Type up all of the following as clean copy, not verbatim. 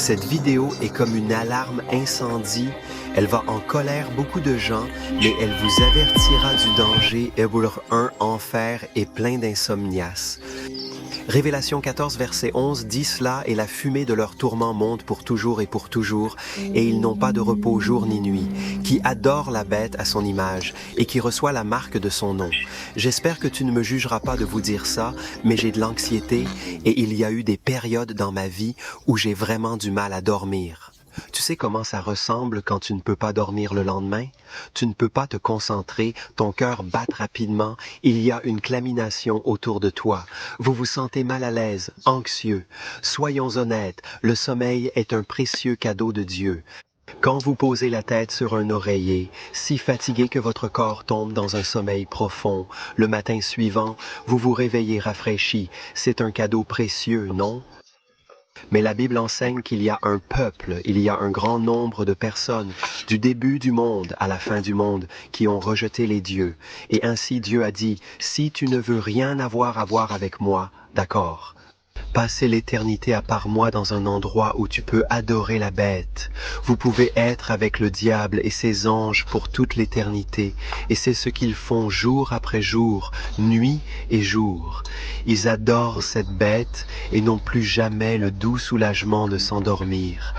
Cette vidéo est comme une alarme incendie. Elle va en colère beaucoup de gens, mais elle vous avertira du danger. Hébreux 1, enfer est plein d'insomnias. Révélation 14, verset 11 dit cela, et la fumée de leur tourment monte pour toujours et pour toujours, et ils n'ont pas de repos jour ni nuit, qui adore la bête à son image, et qui reçoit la marque de son nom. J'espère que tu ne me jugeras pas de vous dire ça, mais j'ai de l'anxiété, et il y a eu des périodes dans ma vie où j'ai vraiment du mal à dormir. Tu sais comment ça ressemble quand tu ne peux pas dormir le lendemain? Tu ne peux pas te concentrer, ton cœur bat rapidement, il y a une clamination autour de toi. Vous vous sentez mal à l'aise, anxieux. Soyons honnêtes, le sommeil est un précieux cadeau de Dieu. Quand vous posez la tête sur un oreiller, si fatigué que votre corps tombe dans un sommeil profond, le matin suivant, vous vous réveillez rafraîchi. C'est un cadeau précieux, non? Mais la Bible enseigne qu'il y a un peuple, il y a un grand nombre de personnes, du début du monde à la fin du monde, qui ont rejeté les dieux. Et ainsi Dieu a dit, si tu ne veux rien avoir à voir avec moi, d'accord. Passez l'éternité à part moi dans un endroit où tu peux adorer la bête. Vous pouvez être avec le diable et ses anges pour toute l'éternité. Et c'est ce qu'ils font jour après jour, nuit et jour. Ils adorent cette bête et n'ont plus jamais le doux soulagement de s'endormir.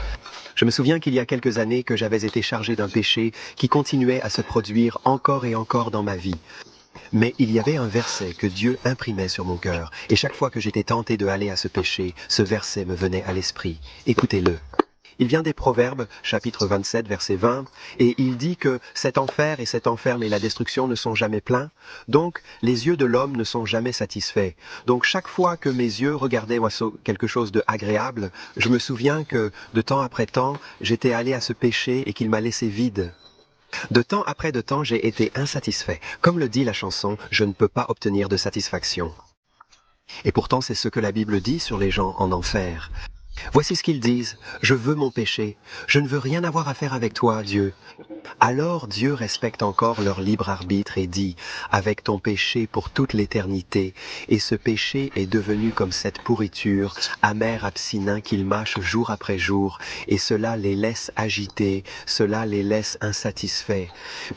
Je me souviens qu'il y a quelques années que j'avais été chargé d'un péché qui continuait à se produire encore et encore dans ma vie. Mais il y avait un verset que Dieu imprimait sur mon cœur, et chaque fois que j'étais tenté de aller à ce péché, ce verset me venait à l'esprit. Écoutez-le. Il vient des Proverbes, chapitre 27, verset 20, et il dit que cet enfer et la destruction ne sont jamais pleins, donc les yeux de l'homme ne sont jamais satisfaits. Donc chaque fois que mes yeux regardaient quelque chose de agréable, je me souviens que de temps après temps, j'étais allé à ce péché et qu'il m'a laissé vide. De temps après de temps, j'ai été insatisfait. Comme le dit la chanson, je ne peux pas obtenir de satisfaction. Et pourtant, c'est ce que la Bible dit sur les gens en enfer. Voici ce qu'ils disent. Je veux mon péché. Je ne veux rien avoir à faire avec toi, Dieu. Alors Dieu respecte encore leur libre arbitre et dit, avec ton péché pour toute l'éternité, et ce péché est devenu comme cette pourriture, amer abstinent qu'ils mâchent jour après jour, et cela les laisse agités, cela les laisse insatisfaits.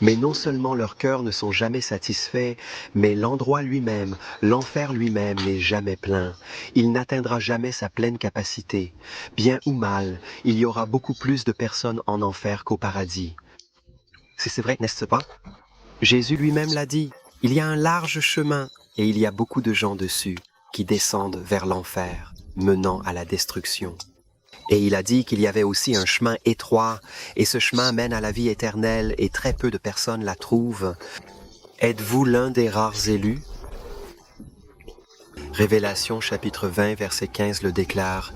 Mais non seulement leurs cœurs ne sont jamais satisfaits, mais l'endroit lui-même, l'enfer lui-même n'est jamais plein. Il n'atteindra jamais sa pleine capacité. Bien ou mal, il y aura beaucoup plus de personnes en enfer qu'au paradis. C'est vrai, n'est-ce pas? Jésus lui-même l'a dit, il y a un large chemin et il y a beaucoup de gens dessus qui descendent vers l'enfer, menant à la destruction. Et il a dit qu'il y avait aussi un chemin étroit et ce chemin mène à la vie éternelle et très peu de personnes la trouvent. Êtes-vous l'un des rares élus? Révélation chapitre 20 verset 15 le déclare.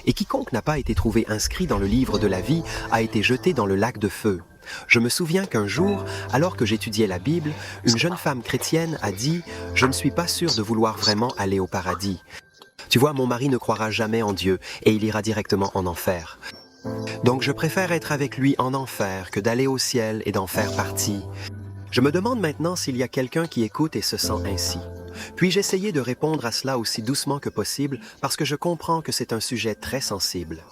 Et quiconque n'a pas été trouvé inscrit dans le livre de la vie a été jeté dans le lac de feu. Je me souviens qu'un jour, alors que j'étudiais la Bible, une jeune femme chrétienne a dit « Je ne suis pas sûre de vouloir vraiment aller au paradis. Tu vois, mon mari ne croira jamais en Dieu et il ira directement en enfer. Donc je préfère être avec lui en enfer que d'aller au ciel et d'en faire partie. » Je me demande maintenant s'il y a quelqu'un qui écoute et se sent ainsi. Puis j'essayais de répondre à cela aussi doucement que possible parce que je comprends que c'est un sujet très sensible.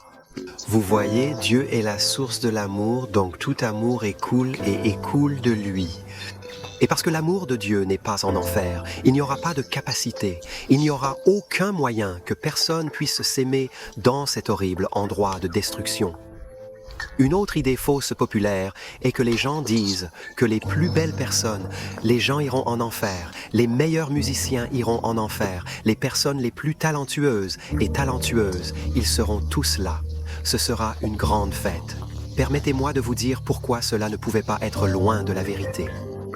Vous voyez, Dieu est la source de l'amour, donc tout amour écoule et écoule de lui. Et parce que l'amour de Dieu n'est pas en enfer, il n'y aura pas de capacité, il n'y aura aucun moyen que personne puisse s'aimer dans cet horrible endroit de destruction. Une autre idée fausse populaire est que les gens disent que les plus belles personnes, les gens iront en enfer, les meilleurs musiciens iront en enfer, les personnes les plus talentueuses et talentueuses, ils seront tous là. Ce sera une grande fête. Permettez-moi de vous dire pourquoi cela ne pouvait pas être loin de la vérité.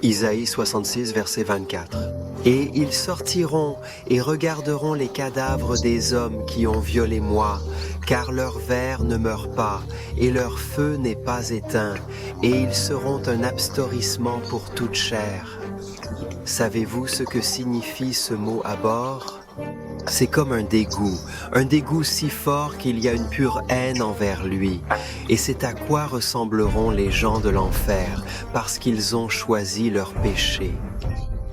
Isaïe 66, verset 24. Et ils sortiront et regarderont les cadavres des hommes qui ont violé moi, car leur ver ne meurt pas, et leur feu n'est pas éteint, et ils seront un abstorissement pour toute chair. Savez-vous ce que signifie ce mot abhor? C'est comme un dégoût si fort qu'il y a une pure haine envers lui. Et c'est à quoi ressembleront les gens de l'enfer, parce qu'ils ont choisi leur péché.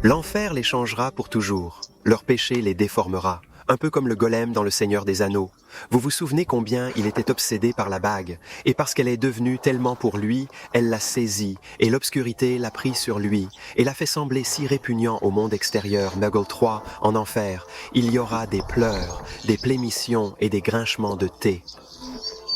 L'enfer les changera pour toujours, leur péché les déformera. un peu comme le golem dans Le Seigneur des Anneaux. Vous vous souvenez combien il était obsédé par la bague, et parce qu'elle est devenue tellement pour lui, elle l'a saisie, et l'obscurité l'a pris sur lui, et l'a fait sembler si répugnant au monde extérieur. Muggle 3, en enfer, il y aura des pleurs, des plémissions et des grinchements de thé.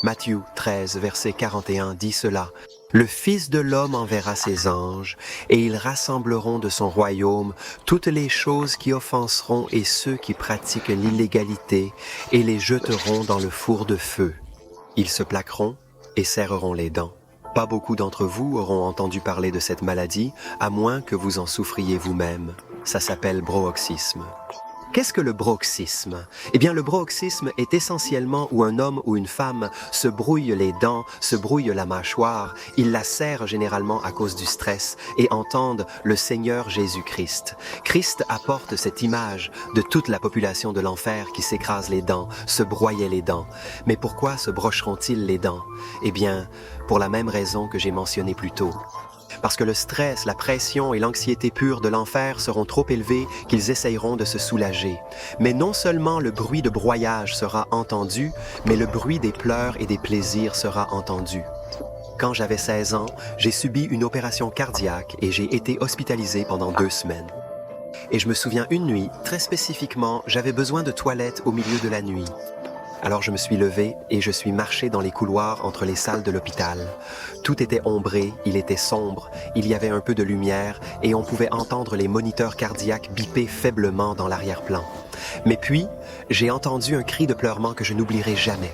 Matthieu 13, verset 41 dit cela. Le Fils de l'homme enverra ses anges, et ils rassembleront de son royaume toutes les choses qui offenseront et ceux qui pratiquent l'illégalité, et les jeteront dans le four de feu. Ils se plaqueront et serreront les dents. Pas beaucoup d'entre vous auront entendu parler de cette maladie, à moins que vous en souffriez vous-même. Ça s'appelle bruxisme. Qu'est-ce que le bruxisme? Eh bien, le bruxisme est essentiellement où un homme ou une femme se brouille les dents, se brouille la mâchoire, ils la serrent généralement à cause du stress et entendent le Seigneur Jésus-Christ. Christ apporte cette image de toute la population de l'enfer qui s'écrase les dents, se broyait les dents. Mais pourquoi se brocheront-ils les dents? Eh bien, pour la même raison que j'ai mentionnée plus tôt. Parce que le stress, la pression et l'anxiété pure de l'enfer seront trop élevés qu'ils essayeront de se soulager. Mais non seulement le bruit de broyage sera entendu, mais le bruit des pleurs et des plaisirs sera entendu. Quand j'avais 16 ans, j'ai subi une opération cardiaque et j'ai été hospitalisé pendant 2 semaines. Et je me souviens une nuit, très spécifiquement, j'avais besoin de toilettes au milieu de la nuit. Alors je me suis levé et je suis marché dans les couloirs entre les salles de l'hôpital. Tout était ombré, il était sombre, il y avait un peu de lumière et on pouvait entendre les moniteurs cardiaques biper faiblement dans l'arrière-plan. Mais puis, j'ai entendu un cri de pleurement que je n'oublierai jamais.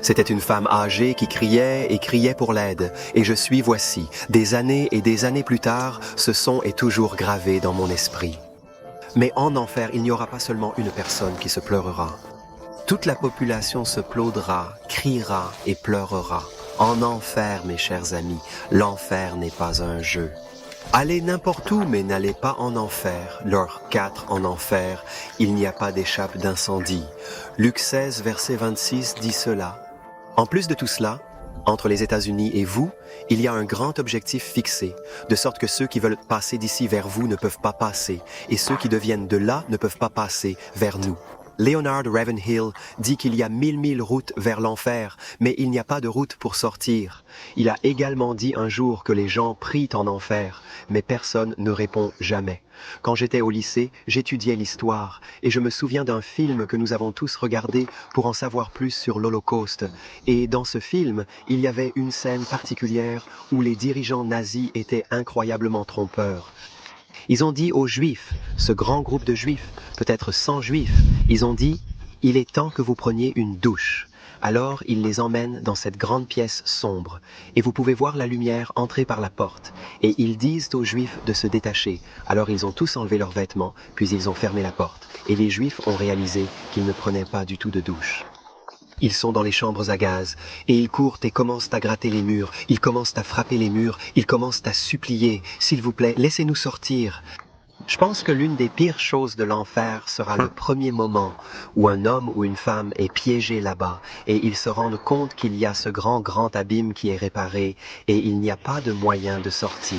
C'était une femme âgée qui criait et criait pour l'aide, et je suis voici. Des années et des années plus tard, ce son est toujours gravé dans mon esprit. Mais en enfer, il n'y aura pas seulement une personne qui se pleurera. Toute la population se plaudra, criera et pleurera. En enfer, mes chers amis, l'enfer n'est pas un jeu. Allez n'importe où, mais n'allez pas en enfer. Leurs 4 en enfer, il n'y a pas d'échappe d'incendie. Luc 16, verset 26 dit cela. En plus de tout cela, entre les États-Unis et vous, il y a un grand objectif fixé, de sorte que ceux qui veulent passer d'ici vers vous ne peuvent pas passer, et ceux qui deviennent de là ne peuvent pas passer vers nous. Leonard Ravenhill dit qu'il y a 1000 routes vers l'enfer, mais il n'y a pas de route pour sortir. Il a également dit un jour que les gens prient en enfer, mais personne ne répond jamais. Quand j'étais au lycée, j'étudiais l'histoire, et je me souviens d'un film que nous avons tous regardé pour en savoir plus sur l'Holocauste. Et dans ce film, il y avait une scène particulière où les dirigeants nazis étaient incroyablement trompeurs. Ils ont dit aux Juifs, ce grand groupe de Juifs, peut-être 100 Juifs, ils ont dit « Il est temps que vous preniez une douche ». Alors ils les emmènent dans cette grande pièce sombre, et vous pouvez voir la lumière entrer par la porte, et ils disent aux Juifs de se détacher. Alors ils ont tous enlevé leurs vêtements, puis ils ont fermé la porte, et les Juifs ont réalisé qu'ils ne prenaient pas du tout de douche. Ils sont dans les chambres à gaz, et ils courent et commencent à gratter les murs, ils commencent à frapper les murs, ils commencent à supplier « S'il vous plaît, laissez-nous sortir !» Je pense que l'une des pires choses de l'enfer sera le premier moment où un homme ou une femme est piégé là-bas, et ils se rendent compte qu'il y a ce grand abîme qui est réparé, et il n'y a pas de moyen de sortir.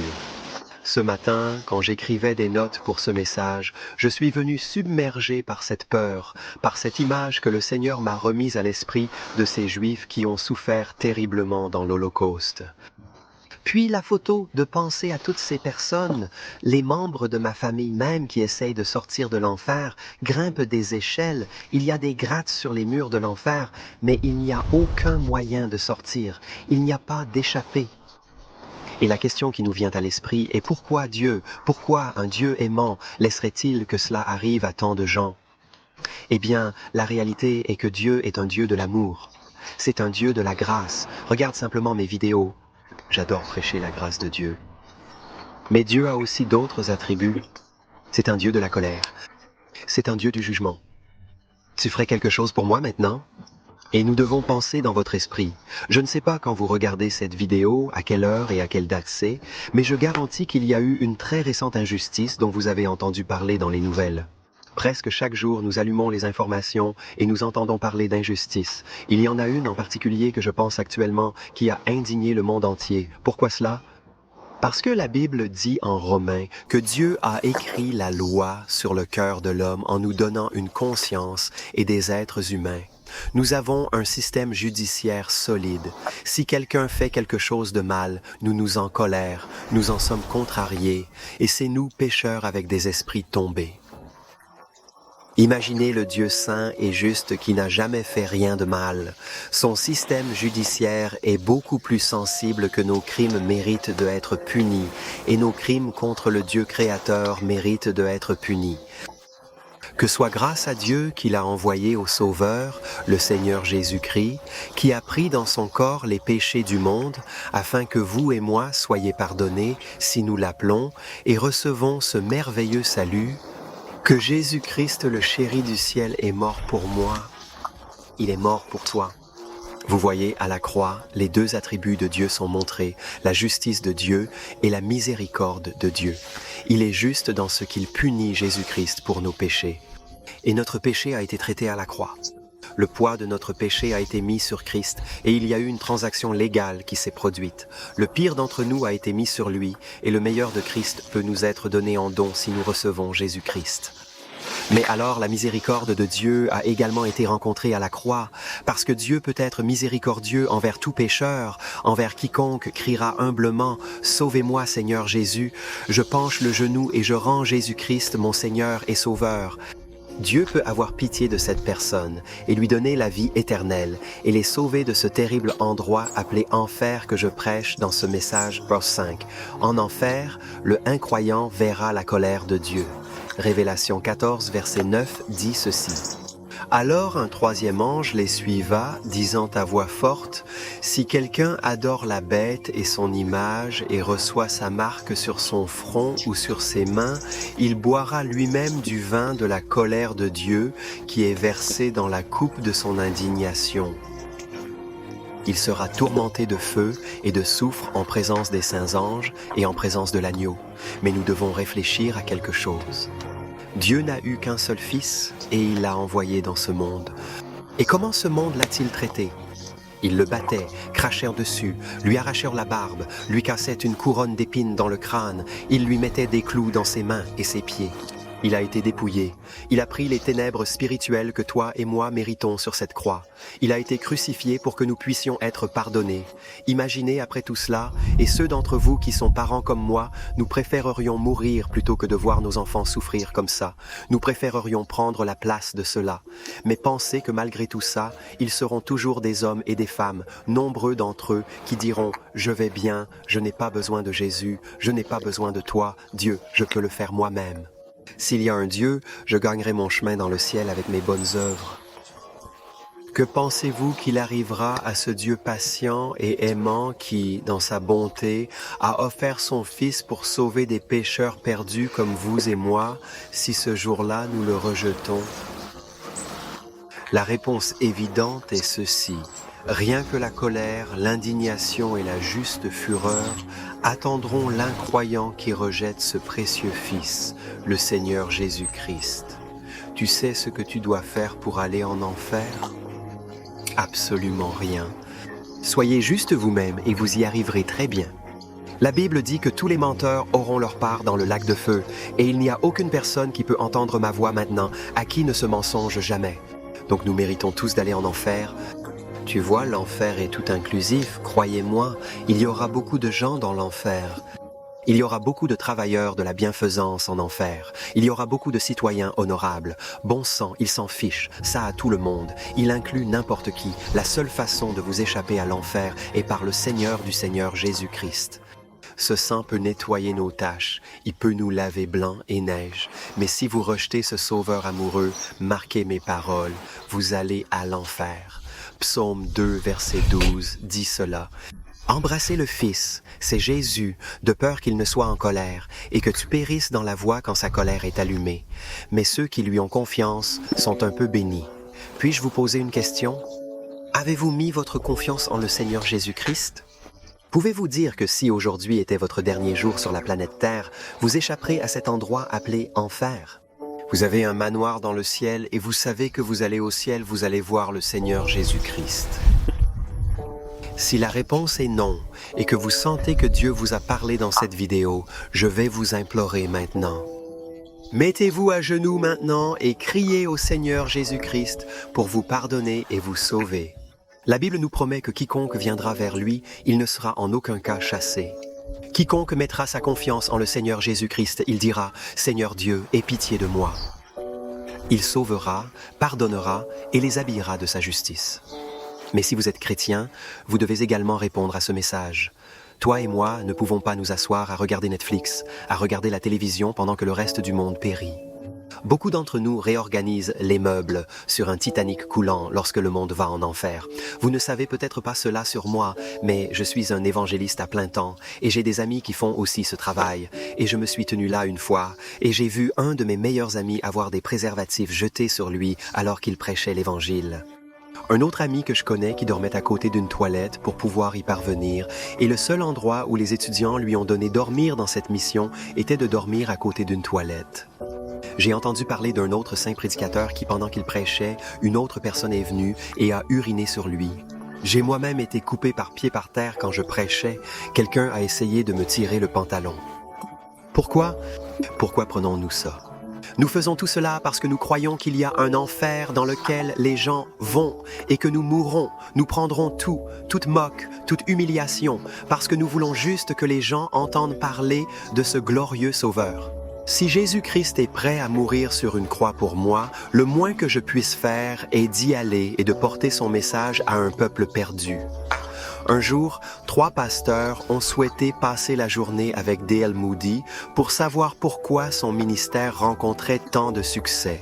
Ce matin, quand j'écrivais des notes pour ce message, je suis venu submergé par cette peur, par cette image que le Seigneur m'a remise à l'esprit de ces Juifs qui ont souffert terriblement dans l'Holocauste. Puis la photo de penser à toutes ces personnes, les membres de ma famille même qui essayent de sortir de l'enfer, grimpent des échelles, il y a des grattes sur les murs de l'enfer, mais il n'y a aucun moyen de sortir, il n'y a pas d'échappée. Et la question qui nous vient à l'esprit est pourquoi Dieu, pourquoi un Dieu aimant laisserait-il que cela arrive à tant de gens? Eh bien, la réalité est que Dieu est un Dieu de l'amour. C'est un Dieu de la grâce. Regarde simplement mes vidéos. J'adore prêcher la grâce de Dieu. Mais Dieu a aussi d'autres attributs. C'est un Dieu de la colère. C'est un Dieu du jugement. Tu ferais quelque chose pour moi maintenant? Et nous devons penser dans votre esprit. Je ne sais pas quand vous regardez cette vidéo, à quelle heure et à quelle date c'est, mais je garantis qu'il y a eu une très récente injustice dont vous avez entendu parler dans les nouvelles. Presque chaque jour, nous allumons les informations et nous entendons parler d'injustice. Il y en a une en particulier que je pense actuellement qui a indigné le monde entier. Pourquoi cela? Parce que la Bible dit en Romains que Dieu a écrit la loi sur le cœur de l'homme en nous donnant une conscience et des êtres humains. Nous avons un système judiciaire solide. Si quelqu'un fait quelque chose de mal, nous nous en colère, nous en sommes contrariés, et c'est nous pécheurs avec des esprits tombés. Imaginez le Dieu saint et juste qui n'a jamais fait rien de mal. Son système judiciaire est beaucoup plus sensible que nos crimes méritent d'être punis, et nos crimes contre le Dieu créateur méritent d'être punis. Que soit grâce à Dieu qu'il a envoyé au Sauveur, le Seigneur Jésus-Christ, qui a pris dans son corps les péchés du monde, afin que vous et moi soyez pardonnés si nous l'appelons et recevons ce merveilleux salut. Que Jésus-Christ, le chéri du ciel, est mort pour moi. Il est mort pour toi. Vous voyez, à la croix, les deux attributs de Dieu sont montrés, la justice de Dieu et la miséricorde de Dieu. Il est juste dans ce qu'il punit Jésus-Christ pour nos péchés. Et notre péché a été traité à la croix. Le poids de notre péché a été mis sur Christ et il y a eu une transaction légale qui s'est produite. Le pire d'entre nous a été mis sur lui et le meilleur de Christ peut nous être donné en don si nous recevons Jésus-Christ. Mais alors la miséricorde de Dieu a également été rencontrée à la croix, parce que Dieu peut être miséricordieux envers tout pécheur, envers quiconque criera humblement « Sauvez-moi Seigneur Jésus », je penche le genou et je rends Jésus-Christ mon Seigneur et Sauveur. Dieu peut avoir pitié de cette personne et lui donner la vie éternelle et les sauver de ce terrible endroit appelé enfer que je prêche dans ce message, verse 5. En enfer, le incroyant verra la colère de Dieu. Révélation 14, verset 9 dit ceci. Alors un troisième ange les suiva, disant à voix forte, « Si quelqu'un adore la bête et son image et reçoit sa marque sur son front ou sur ses mains, il boira lui-même du vin de la colère de Dieu qui est versé dans la coupe de son indignation. Il sera tourmenté de feu et de soufre en présence des saints anges et en présence de l'agneau. Mais nous devons réfléchir à quelque chose. Dieu n'a eu qu'un seul fils et il l'a envoyé dans ce monde. Et comment ce monde l'a-t-il traité? Ils le battaient, crachèrent dessus, lui arrachèrent la barbe, lui cassaient une couronne d'épines dans le crâne, ils lui mettaient des clous dans ses mains et ses pieds. Il a été dépouillé. Il a pris les ténèbres spirituelles que toi et moi méritons sur cette croix. Il a été crucifié pour que nous puissions être pardonnés. Imaginez après tout cela, et ceux d'entre vous qui sont parents comme moi, nous préférerions mourir plutôt que de voir nos enfants souffrir comme ça. Nous préférerions prendre la place de cela. Mais pensez que malgré tout ça, ils seront toujours des hommes et des femmes, nombreux d'entre eux, qui diront « Je vais bien, je n'ai pas besoin de Jésus, je n'ai pas besoin de toi, Dieu, je peux le faire moi-même. » S'il y a un Dieu, je gagnerai mon chemin dans le ciel avec mes bonnes œuvres. Que pensez-vous qu'il arrivera à ce Dieu patient et aimant qui, dans sa bonté, a offert son Fils pour sauver des pécheurs perdus comme vous et moi, si ce jour-là nous le rejetons? La réponse évidente est ceci. Rien que la colère, l'indignation et la juste fureur attendront l'incroyant qui rejette ce précieux Fils, le Seigneur Jésus-Christ. Tu sais ce que tu dois faire pour aller en enfer? Absolument rien. Soyez juste vous-même et vous y arriverez très bien. La Bible dit que tous les menteurs auront leur part dans le lac de feu, et il n'y a aucune personne qui peut entendre ma voix maintenant, à qui ne se mensonge jamais. Donc nous méritons tous d'aller en enfer. Tu vois, l'enfer est tout inclusif, croyez-moi, il y aura beaucoup de gens dans l'enfer. Il y aura beaucoup de travailleurs de la bienfaisance en enfer. Il y aura beaucoup de citoyens honorables. Bon sang, il s'en fiche, ça à tout le monde. Il inclut n'importe qui. La seule façon de vous échapper à l'enfer est par le Seigneur du Seigneur Jésus-Christ. Ce sang peut nettoyer nos taches, il peut nous laver blanc et neige. Mais si vous rejetez ce Sauveur amoureux, marquez mes paroles, vous allez à l'enfer. Psaume 2, verset 12, dit cela. Embrasser le Fils, c'est Jésus, de peur qu'il ne soit en colère, et que tu périsses dans la voie quand sa colère est allumée. Mais ceux qui lui ont confiance sont un peu bénis. Puis-je vous poser une question? Avez-vous mis votre confiance en le Seigneur Jésus-Christ? Pouvez-vous dire que si aujourd'hui était votre dernier jour sur la planète Terre, vous échapperez à cet endroit appelé enfer? Vous avez un manoir dans le ciel et vous savez que vous allez au ciel, vous allez voir le Seigneur Jésus-Christ. Si la réponse est non et que vous sentez que Dieu vous a parlé dans cette vidéo, je vais vous implorer maintenant. Mettez-vous à genoux maintenant et criez au Seigneur Jésus-Christ pour vous pardonner et vous sauver. La Bible nous promet que quiconque viendra vers lui, il ne sera en aucun cas chassé. Quiconque mettra sa confiance en le Seigneur Jésus-Christ, il dira « Seigneur Dieu, aie pitié de moi ». Il sauvera, pardonnera et les habillera de sa justice. Mais si vous êtes chrétien, vous devez également répondre à ce message. Toi et moi ne pouvons pas nous asseoir à regarder Netflix, à regarder la télévision pendant que le reste du monde périt. Beaucoup d'entre nous réorganisent les meubles sur un Titanic coulant lorsque le monde va en enfer. Vous ne savez peut-être pas cela sur moi, mais je suis un évangéliste à plein temps et j'ai des amis qui font aussi ce travail. Et je me suis tenu là une fois et j'ai vu un de mes meilleurs amis avoir des préservatifs jetés sur lui alors qu'il prêchait l'évangile. Un autre ami que je connais qui dormait à côté d'une toilette pour pouvoir y parvenir, et le seul endroit où les étudiants lui ont donné dormir dans cette mission était de dormir à côté d'une toilette. J'ai entendu parler d'un autre saint prédicateur qui, pendant qu'il prêchait, une autre personne est venue et a uriné sur lui. J'ai moi-même été coupé par pied par terre quand je prêchais. Quelqu'un a essayé de me tirer le pantalon. Pourquoi? Pourquoi prenons-nous ça? Nous faisons tout cela parce que nous croyons qu'il y a un enfer dans lequel les gens vont et que nous mourrons, nous prendrons tout, toute moque, toute humiliation, parce que nous voulons juste que les gens entendent parler de ce glorieux Sauveur. Si Jésus-Christ est prêt à mourir sur une croix pour moi, le moins que je puisse faire est d'y aller et de porter son message à un peuple perdu. Un jour, 3 pasteurs ont souhaité passer la journée avec D.L. Moody pour savoir pourquoi son ministère rencontrait tant de succès.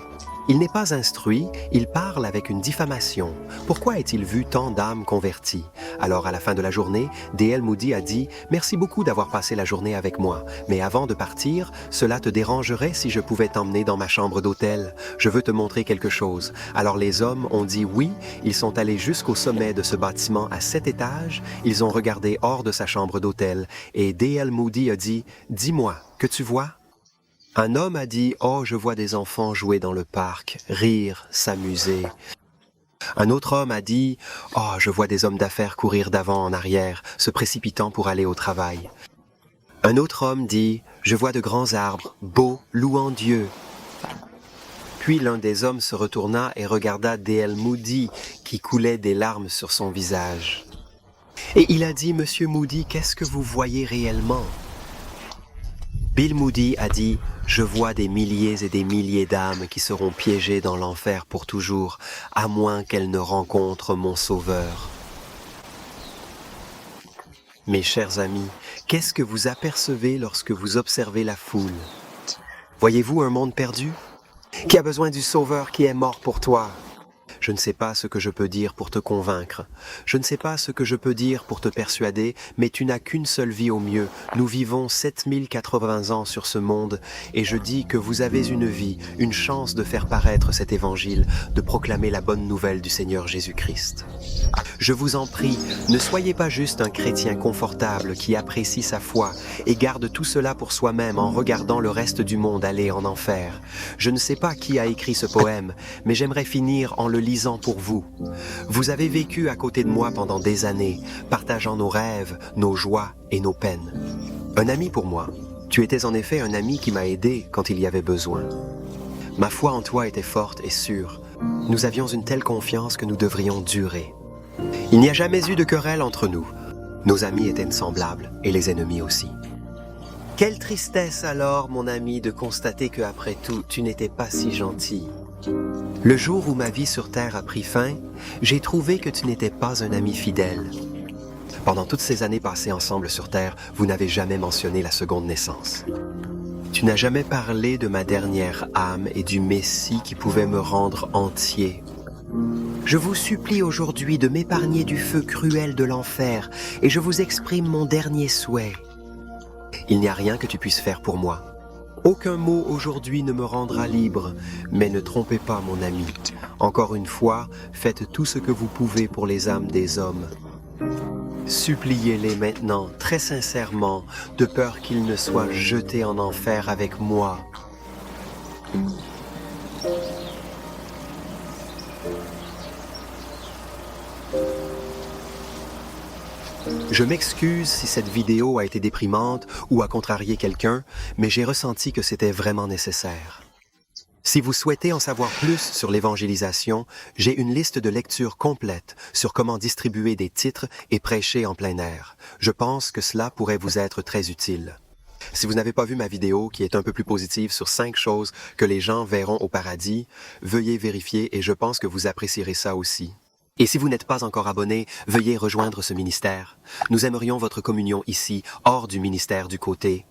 Il n'est pas instruit, il parle avec une diffamation. Pourquoi a-t-il vu tant d'âmes converties? Alors, à la fin de la journée, D.L. Moody a dit « Merci beaucoup d'avoir passé la journée avec moi, mais avant de partir, cela te dérangerait si je pouvais t'emmener dans ma chambre d'hôtel? Je veux te montrer quelque chose. » Alors les hommes ont dit oui, ils sont allés jusqu'au sommet de ce bâtiment à 7 étages, ils ont regardé hors de sa chambre d'hôtel, et D.L. Moody a dit « Dis-moi, que tu vois? » Un homme a dit « Oh, je vois des enfants jouer dans le parc, rire, s'amuser. » Un autre homme a dit « Oh, je vois des hommes d'affaires courir d'avant en arrière, se précipitant pour aller au travail. » Un autre homme dit « Je vois de grands arbres, beaux, louant Dieu. » Puis l'un des hommes se retourna et regarda D.L. Moody qui coulait des larmes sur son visage. Et il a dit « Monsieur Moody, qu'est-ce que vous voyez réellement? » Bill Moody a dit « Je vois des milliers et des milliers d'âmes qui seront piégées dans l'enfer pour toujours, à moins qu'elles ne rencontrent mon Sauveur. » Mes chers amis, qu'est-ce que vous apercevez lorsque vous observez la foule? Voyez-vous un monde perdu? Qui a besoin du Sauveur qui est mort pour toi? Je ne sais pas ce que je peux dire pour te convaincre. Je ne sais pas ce que je peux dire pour te persuader, mais tu n'as qu'une seule vie au mieux. Nous vivons 7080 ans sur ce monde, et je dis que vous avez une vie, une chance de faire paraître cet évangile, de proclamer la bonne nouvelle du Seigneur Jésus-Christ. Je vous en prie, ne soyez pas juste un chrétien confortable qui apprécie sa foi et garde tout cela pour soi-même en regardant le reste du monde aller en enfer. Je ne sais pas qui a écrit ce poème, mais j'aimerais finir en le lisant pour vous. Vous avez vécu à côté de moi pendant des années, partageant nos rêves, nos joies et nos peines. Un ami pour moi. Tu étais en effet un ami qui m'a aidé quand il y avait besoin. Ma foi en toi était forte et sûre. Nous avions une telle confiance que nous devrions durer. Il n'y a jamais eu de querelle entre nous. Nos amis étaient semblables, et les ennemis aussi. Quelle tristesse alors, mon ami, de constater qu'après tout, tu n'étais pas si gentil. Le jour où ma vie sur Terre a pris fin, j'ai trouvé que tu n'étais pas un ami fidèle. Pendant toutes ces années passées ensemble sur Terre, vous n'avez jamais mentionné la seconde naissance. Tu n'as jamais parlé de ma dernière âme et du Messie qui pouvait me rendre entier. Je vous supplie aujourd'hui de m'épargner du feu cruel de l'enfer et je vous exprime mon dernier souhait. Il n'y a rien que tu puisses faire pour moi. Aucun mot aujourd'hui ne me rendra libre, mais ne trompez pas mon ami. Encore une fois, faites tout ce que vous pouvez pour les âmes des hommes. Suppliez-les maintenant, très sincèrement, de peur qu'ils ne soient jetés en enfer avec moi. Je m'excuse si cette vidéo a été déprimante ou a contrarié quelqu'un, mais j'ai ressenti que c'était vraiment nécessaire. Si vous souhaitez en savoir plus sur l'évangélisation, j'ai une liste de lectures complète sur comment distribuer des titres et prêcher en plein air. Je pense que cela pourrait vous être très utile. Si vous n'avez pas vu ma vidéo qui est un peu plus positive sur 5 choses que les gens verront au paradis, veuillez vérifier et je pense que vous apprécierez ça aussi. Et si vous n'êtes pas encore abonné, veuillez rejoindre ce ministère. Nous aimerions votre communion ici, hors du ministère du côté.